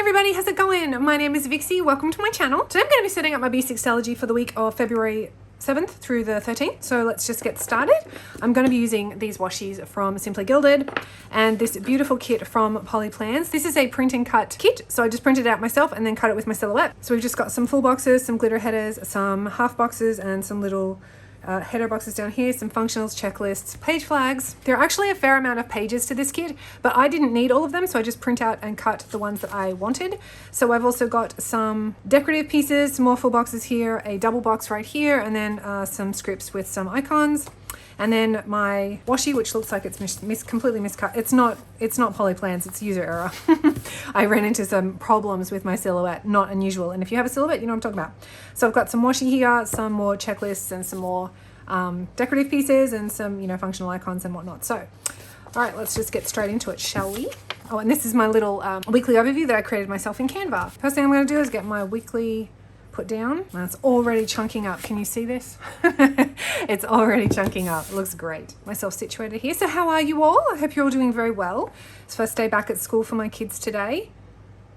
everybody, how's it going? My name is Vixie, welcome to my channel. Today I'm going to be setting up my B6 Stalogy for the week of February 7th through the 13th. So let's just get started. I'm going to be using these washies from Simply Gilded and this beautiful kit from Polyplans. This is a print and cut kit, so I just printed it out myself and then cut it with my silhouette. So we've just got some full boxes, some glitter headers, some half boxes and some little header boxes down here, some functionals, checklists, page flags. There are actually a fair amount of pages to this kit, but I didn't need all of them, so I just print out and cut the ones that I wanted. So I've also got some decorative pieces, some more full boxes here, a double box right here, and then some scripts with some icons. And then my washi, which looks like it's completely miscut. It's not Polyplans, it's user error. I ran into some problems with my silhouette, not unusual. And if you have a silhouette, you know what I'm talking about. So I've got some washi here, some more checklists and some more decorative pieces and some, functional icons and whatnot. So, all right, let's just get straight into it, shall we? Oh, and this is my little weekly overview that I created myself in Canva. First thing I'm going to do is get my weekly put down, and it's already chunking up. Can you see this? It's already chunking up. It looks great. Myself situated here. So how are you all? I hope you're all doing very well. It's first day back at school for my kids today.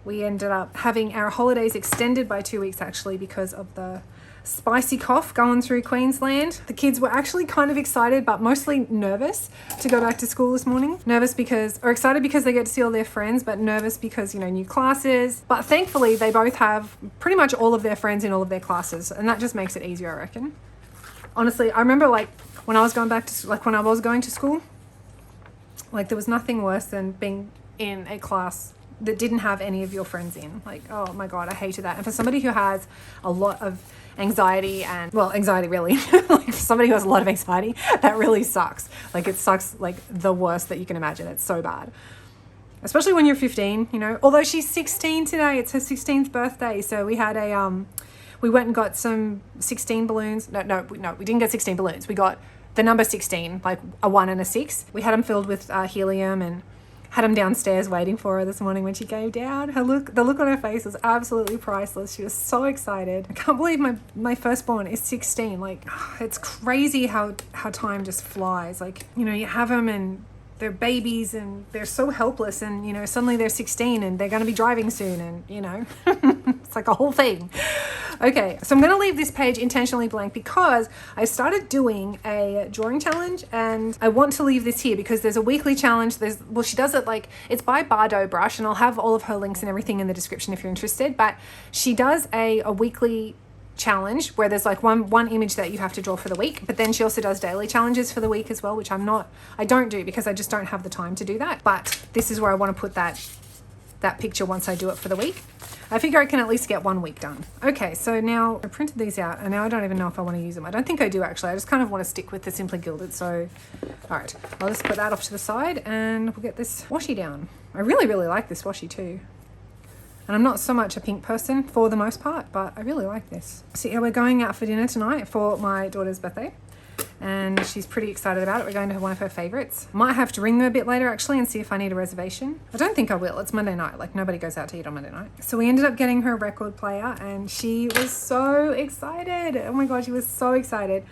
We ended up having our holidays extended by 2 weeks actually because of the spicy cough going through Queensland. The kids were actually kind of excited, but mostly nervous to go back to school this morning. Excited because they get to see all their friends, but nervous because, new classes. But thankfully, they both have pretty much all of their friends in all of their classes, and that just makes it easier, I reckon. Honestly, I remember when I was going to school, there was nothing worse than being in a class that didn't have any of your friends in. Oh my God, I hated that. And for somebody who has a lot of anxiety anxiety really, for somebody who has a lot of anxiety, that really sucks. It sucks the worst that you can imagine. It's so bad. Especially when you're 15, although she's 16 today, it's her 16th birthday. So we had we went and got some 16 balloons. No, we didn't get 16 balloons. We got the number 16, a 1 and a 6. We had them filled with helium and had them downstairs waiting for her this morning when she came down. The look on her face was absolutely priceless. She was so excited. I can't believe my firstborn is 16. It's crazy how time just flies. You have them and they're babies and they're so helpless, and suddenly they're 16 and they're going to be driving soon, and it's like a whole thing. Okay, so I'm going to leave this page intentionally blank because I started doing a drawing challenge, and I want to leave this here because there's a weekly challenge. She does it it's by Bardot brush, and I'll have all of her links and everything in the description if you're interested, but she does a weekly challenge where there's one image that you have to draw for the week, but then she also does daily challenges for the week as well, which I don't do because I just don't have the time to do that. But this is where I want to put that picture once I do it for the week. I figure I can at least get 1 week done. Okay, so now I printed these out and now I don't even know if I want to use them. I don't think I do actually. I just kind of want to stick with the Simply Gilded. So, all right, I'll just put that off to the side and we'll get this washi down. I really, really like this washi too. And I'm not so much a pink person for the most part, but I really like this. So yeah, we're going out for dinner tonight for my daughter's birthday. And she's pretty excited about it. We're going to one of her favorites. Might have to ring them a bit later actually and see if I need a reservation. I don't think I will. It's Monday night. Nobody goes out to eat on Monday night. So we ended up getting her a record player and she was so excited. Oh my God, she was so excited.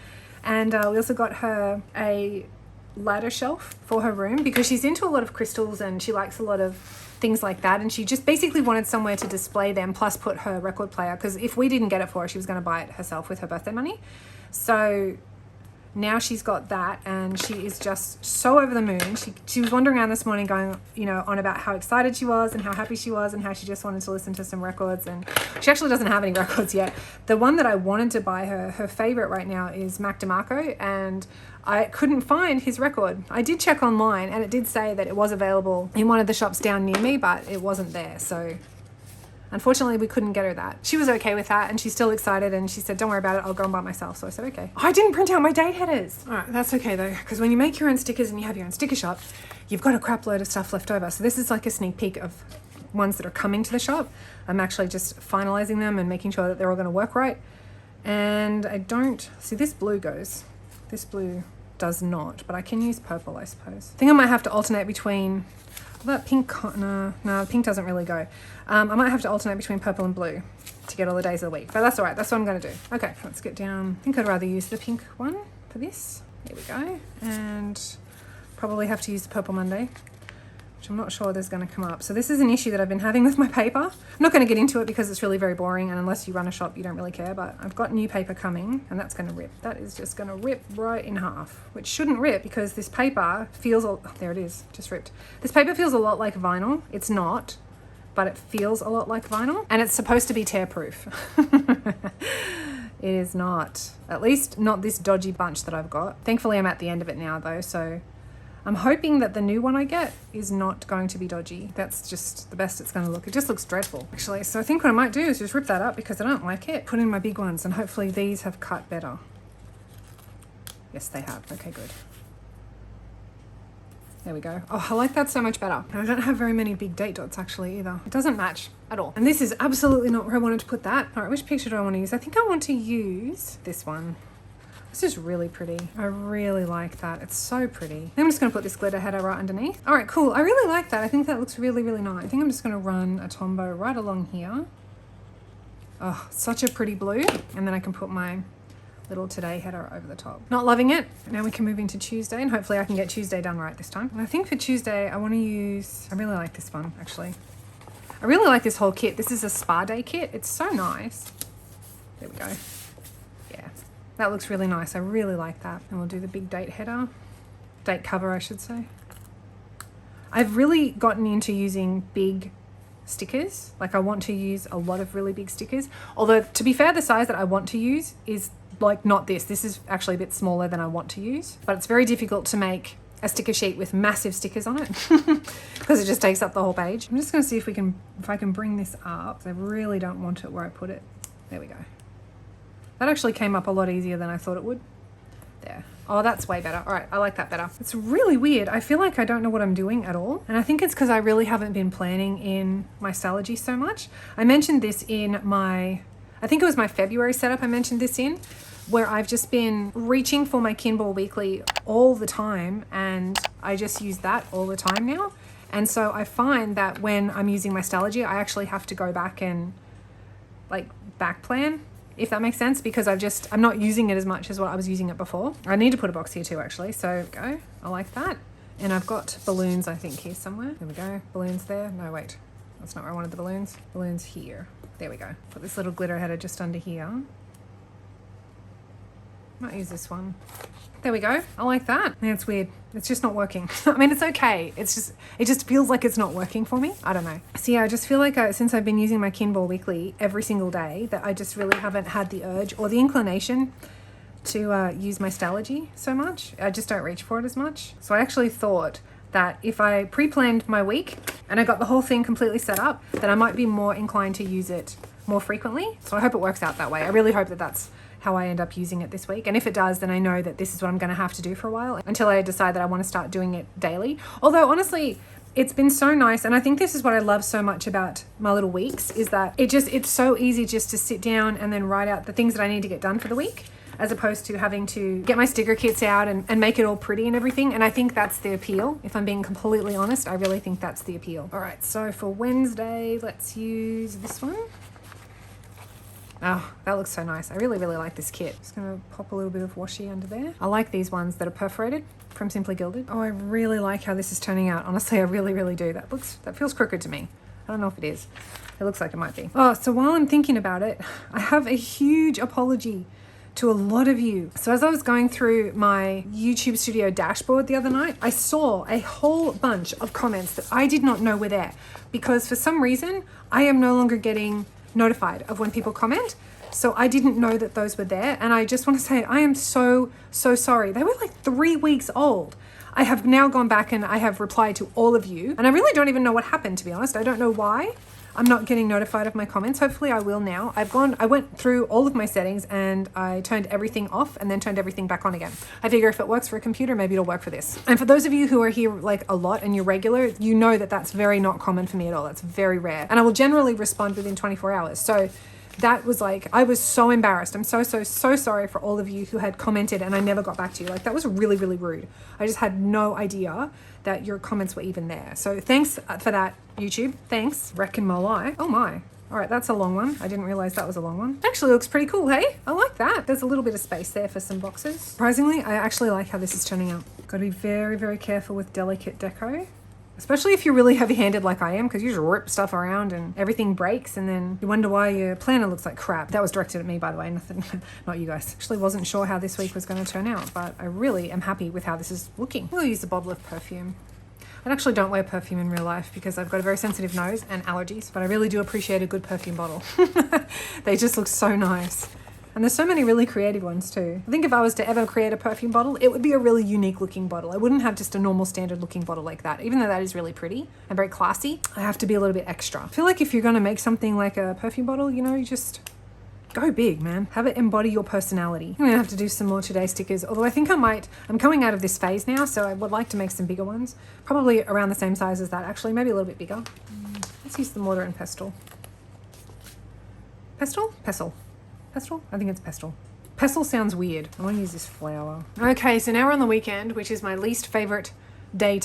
And we also got her a ladder shelf for her room because she's into a lot of crystals and she likes a lot of things like that, and she just basically wanted somewhere to display them plus put her record player, because if we didn't get it for her, she was going to buy it herself with her birthday money. So now she's got that and she is just so over the moon. She was wandering around this morning going, on about how excited she was and how happy she was and how she just wanted to listen to some records, and she actually doesn't have any records yet. The one that I wanted to buy her favorite right now is Mac DeMarco, and I couldn't find his record. I did check online and it did say that it was available in one of the shops down near me, but it wasn't there. So unfortunately, we couldn't get her that. She was okay with that and she's still excited, and she said, don't worry about it, I'll go and buy it myself. So I said, okay. I didn't print out my date headers. All right, that's okay though, because when you make your own stickers and you have your own sticker shop, you've got a crap load of stuff left over. So this is like a sneak peek of ones that are coming to the shop. I'm actually just finalizing them and making sure that they're all going to work right. And I don't see this blue goes. This blue does not, but I can use purple, I suppose. I think I might have to alternate between that pink. No, pink doesn't really go. I might have to alternate between purple and blue to get all the days of the week, but that's all right. That's what I'm going to do. Okay, let's get down. I think I'd rather use the pink one for this. There we go. And probably have to use the purple Monday. which I'm not sure there's going to come up. So this is an issue that I've been having with my paper. I'm not going to get into it because it's really very boring, and unless you run a shop, you don't really care, but I've got new paper coming, and that's going to rip. That is just going to rip right in half, which shouldn't rip because this paper feels, there it is, just ripped. This paper feels a lot like vinyl. It's not, but it feels a lot like vinyl, and it's supposed to be tear proof. It is not, at least not this dodgy bunch that I've got. Thankfully I'm at the end of it now though, so I'm hoping that the new one I get is not going to be dodgy. That's just the best it's going to look. It just looks dreadful, actually. So I think what I might do is just rip that up because I don't like it. Put in my big ones, and hopefully these have cut better. Yes, they have. Okay, good. There we go. Oh, I like that so much better. I don't have very many big date dots actually either. It doesn't match at all. And this is absolutely not where I wanted to put that. All right, which picture do I want to use? I think I want to use this one. This is really pretty. I really like that. It's so pretty. I'm just going to put this glitter header right underneath. All right, cool. I really like that. I think that looks really, really nice. I think I'm just going to run a Tombow right along here. Oh, such a pretty blue. And then I can put my little Today header over the top. Not loving it. Now we can move into Tuesday, and hopefully I can get Tuesday done right this time. And I think for Tuesday, I want to use, I really like this one, actually. I really like this whole kit. This is a spa day kit. It's so nice. There we go. That looks really nice. I really like that. And we'll do the big date header. Date cover, I should say. I've really gotten into using big stickers. Like I want to use a lot of really big stickers. Although to be fair, the size that I want to use is like not this. This is actually a bit smaller than I want to use. But it's very difficult to make a sticker sheet with massive stickers on it because it just takes up the whole page. I'm just going to see if I can bring this up. I really don't want it where I put it. There we go. That actually came up a lot easier than I thought it would. There. Oh, that's way better. All right, I like that better. It's really weird. I feel like I don't know what I'm doing at all. And I think it's because I really haven't been planning in my Stalogy so much. I mentioned this in my, I think it was my February setup I mentioned this in, where I've just been reaching for my Kinball Weekly all the time, and I just use that all the time now. And so I find that when I'm using my Stalogy, I actually have to go back and like back plan, if that makes sense, because I'm not using it as much as what I was using it before. I need to put a box here too, actually. So go, I like that. And I've got balloons, I think, here somewhere. There we go, balloons there. No, wait, that's not where I wanted the balloons. Balloons here. There we go. Put this little glitter header just under here. Might use this one. There we go. I like that. Yeah, it's weird. It's just not working. I mean, it's okay. It just feels like it's not working for me. I don't know. So yeah, I just feel like since I've been using my Kinball Weekly every single day, that I just really haven't had the urge or the inclination to use my Stalogy so much. I just don't reach for it as much. So I actually thought that if I pre-planned my week and I got the whole thing completely set up, then I might be more inclined to use it more frequently. So I hope it works out that way. I really hope that that's how I end up using it this week. And if it does, then I know that this is what I'm going to have to do for a while until I decide that I want to start doing it daily. Although honestly, it's been so nice. And I think this is what I love so much about my little weeks, is that it's so easy just to sit down and then write out the things that I need to get done for the week, as opposed to having to get my sticker kits out and make it all pretty and everything. And I think that's the appeal. If I'm being completely honest, I really think that's the appeal. All right, so for Wednesday, let's use this one. Oh, that looks so nice. I really, really like this kit. Just gonna pop a little bit of washi under there. I like these ones that are perforated from Simply Gilded. Oh, I really like how this is turning out. Honestly, I really, really do. That feels crooked to me. I don't know if it is. It looks like it might be. Oh, so while I'm thinking about it, I have a huge apology to a lot of you. So as I was going through my YouTube Studio dashboard the other night, I saw a whole bunch of comments that I did not know were there, because for some reason, I am no longer getting notified of when people comment. So I didn't know that those were there. And I just want to say, I am so, so sorry. They were like 3 weeks old. I have now gone back and I have replied to all of you. And I really don't even know what happened, to be honest. I don't know why I'm not getting notified of my comments. Hopefully I will now. I went through all of my settings and I turned everything off and then turned everything back on again. I figure if it works for a computer, maybe it'll work for this. And for those of you who are here like a lot and you're regular, you know that that's very not common for me at all. That's very rare. And I will generally respond within 24 hours. So that was like, I was so embarrassed. I'm so sorry for all of you who had commented and I never got back to you. Like, that was really, really rude. I just had no idea that your comments were even there. So thanks for that, YouTube. Thanks. Reckon my lie. Oh my. All right, that's a long one. I didn't realize that was a long one. Actually looks pretty cool, hey? I like that. There's a little bit of space there for some boxes. Surprisingly, I actually like how this is turning out. Got to be very, very careful with delicate deco. Especially if you're really heavy-handed like I am, because you just rip stuff around and everything breaks and then you wonder why your planner looks like crap. That was directed at me, by the way, nothing, not you guys. Actually wasn't sure how this week was going to turn out, but I really am happy with how this is looking. We'll use a bottle of perfume. I actually don't wear perfume in real life because I've got a very sensitive nose and allergies, but I really do appreciate a good perfume bottle. They just look so nice. And there's so many really creative ones too. I think if I was to ever create a perfume bottle, it would be a really unique looking bottle. I wouldn't have just a normal standard looking bottle like that. Even though that is really pretty and very classy, I have to be a little bit extra. I feel like if you're going to make something like a perfume bottle, you know, you just go big, man. Have it embody your personality. I'm gonna have to do some more today stickers, although I think I'm coming out of this phase now, so I would like to make some bigger ones. Probably around the same size as that, actually, maybe a little bit bigger. Let's use the mortar and pestle. Pestle? Pestle. Pestle? I think it's pestle. Pestle sounds weird. I want to use this flower. Okay, so now we're on the weekend, which is my least favorite days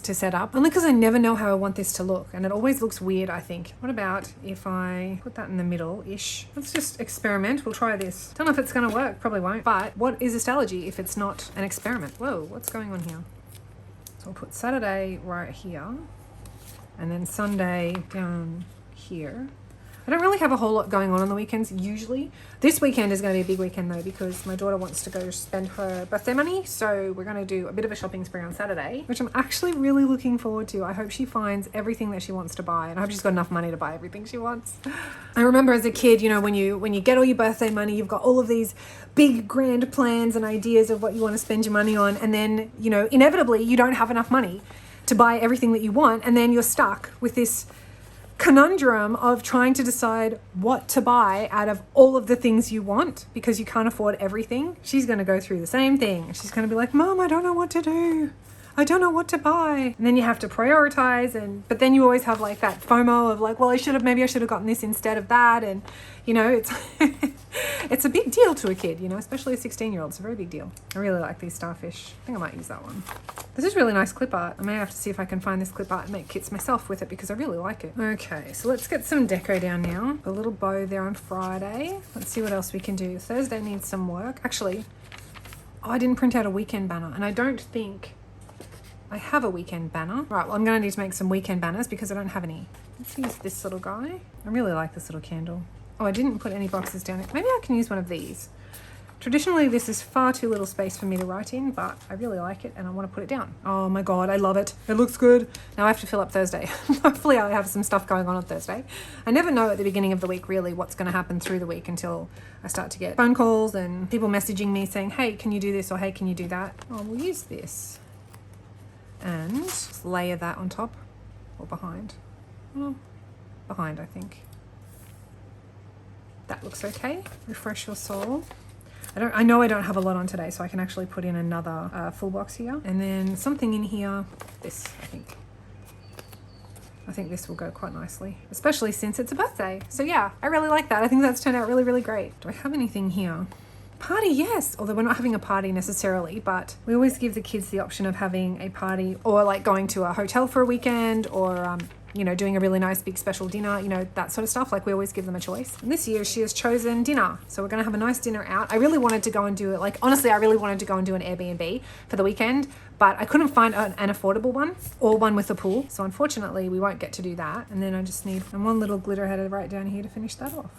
to set up, only because I never know how I want this to look, and it always looks weird, I think. What about if I put that in the middle-ish? Let's just experiment. We'll try this. Don't know if it's going to work. Probably won't. But what is Stalogy if it's not an experiment? Whoa, what's going on here? So I'll put Saturday right here, and then Sunday down here. I don't really have a whole lot going on the weekends usually. This weekend is going to be a big weekend though, because my daughter wants to go spend her birthday money. So we're going to do a bit of a shopping spree on Saturday, which I'm actually really looking forward to. I hope she finds everything that she wants to buy, and I hope she's got enough money to buy everything she wants. I remember as a kid, you know, when you get all your birthday money, you've got all of these big grand plans and ideas of what you want to spend your money on. And then, you know, inevitably you don't have enough money to buy everything that you want. And then you're stuck with this conundrum of trying to decide what to buy out of all of the things you want because you can't afford everything. She's going to go through the same thing. She's going to be like, Mom, I don't know what to do. I don't know what to buy. And then you have to prioritize, but then you always have like that FOMO of like, well, maybe I should have gotten this instead of that. And you know, it's it's a big deal to a kid, you know, especially a 16-year-old. It's a very big deal. I really like these starfish. I think I might use that one. This is really nice clip art. I may have to see if I can find this clip art and make kits myself with it because I really like it. Okay, so let's get some deco down now. A little bow there on Friday. Let's see what else we can do. Thursday needs some work. Actually, I didn't print out a weekend banner, and I don't think I have a weekend banner. Right, well, I'm going to need to make some weekend banners because I don't have any. Let's use this little guy. I really like this little candle. Oh, I didn't put any boxes down. Maybe I can use one of these. Traditionally, this is far too little space for me to write in, but I really like it and I want to put it down. Oh my God, I love it. It looks good. Now I have to fill up Thursday. Hopefully I have some stuff going on Thursday. I never know at the beginning of the week really what's going to happen through the week until I start to get phone calls and people messaging me saying, hey, can you do this? Or hey, can you do that? Oh, we'll use this. And just layer that on top or behind. Well, behind, I think. That looks okay. Refresh your soul. I know I don't have a lot on today, so I can actually put in another full box here. And then something in here, this, I think. I think this will go quite nicely, especially since it's a birthday. So yeah, I really like that. I think that's turned out really, really great. Do I have anything here? Party, yes. Although we're not having a party necessarily, but we always give the kids the option of having a party or like going to a hotel for a weekend or, you know, doing a really nice big special dinner, you know, that sort of stuff. Like we always give them a choice. And this year she has chosen dinner. So we're going to have a nice dinner out. I really wanted to go and do it. Like, honestly, I really wanted to go and do an Airbnb for the weekend, but I couldn't find an affordable one or one with a pool. So unfortunately we won't get to do that. And then I just need one little glitter headed right down here to finish that off.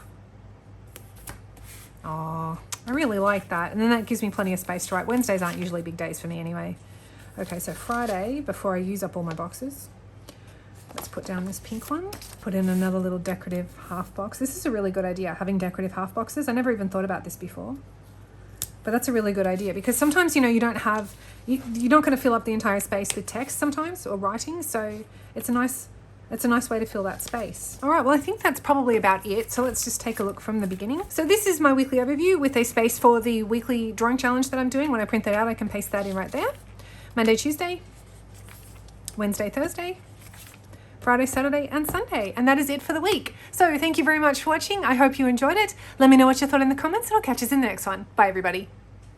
Oh, I really like that. And then that gives me plenty of space to write. Wednesdays aren't usually big days for me anyway. Okay, so Friday, before I use up all my boxes, let's put down this pink one. Put in another little decorative half box. This is a really good idea, having decorative half boxes. I never even thought about this before. But that's a really good idea because sometimes, you know, you're not going to fill up the entire space with text sometimes or writing. So it's a nice way to fill that space. All right, well, I think that's probably about it. So let's just take a look from the beginning. So this is my weekly overview with a space for the weekly drawing challenge that I'm doing. When I print that out, I can paste that in right there. Monday, Tuesday, Wednesday, Thursday, Friday, Saturday, and Sunday. And that is it for the week. So thank you very much for watching. I hope you enjoyed it. Let me know what you thought in the comments and I'll catch you in the next one. Bye, everybody.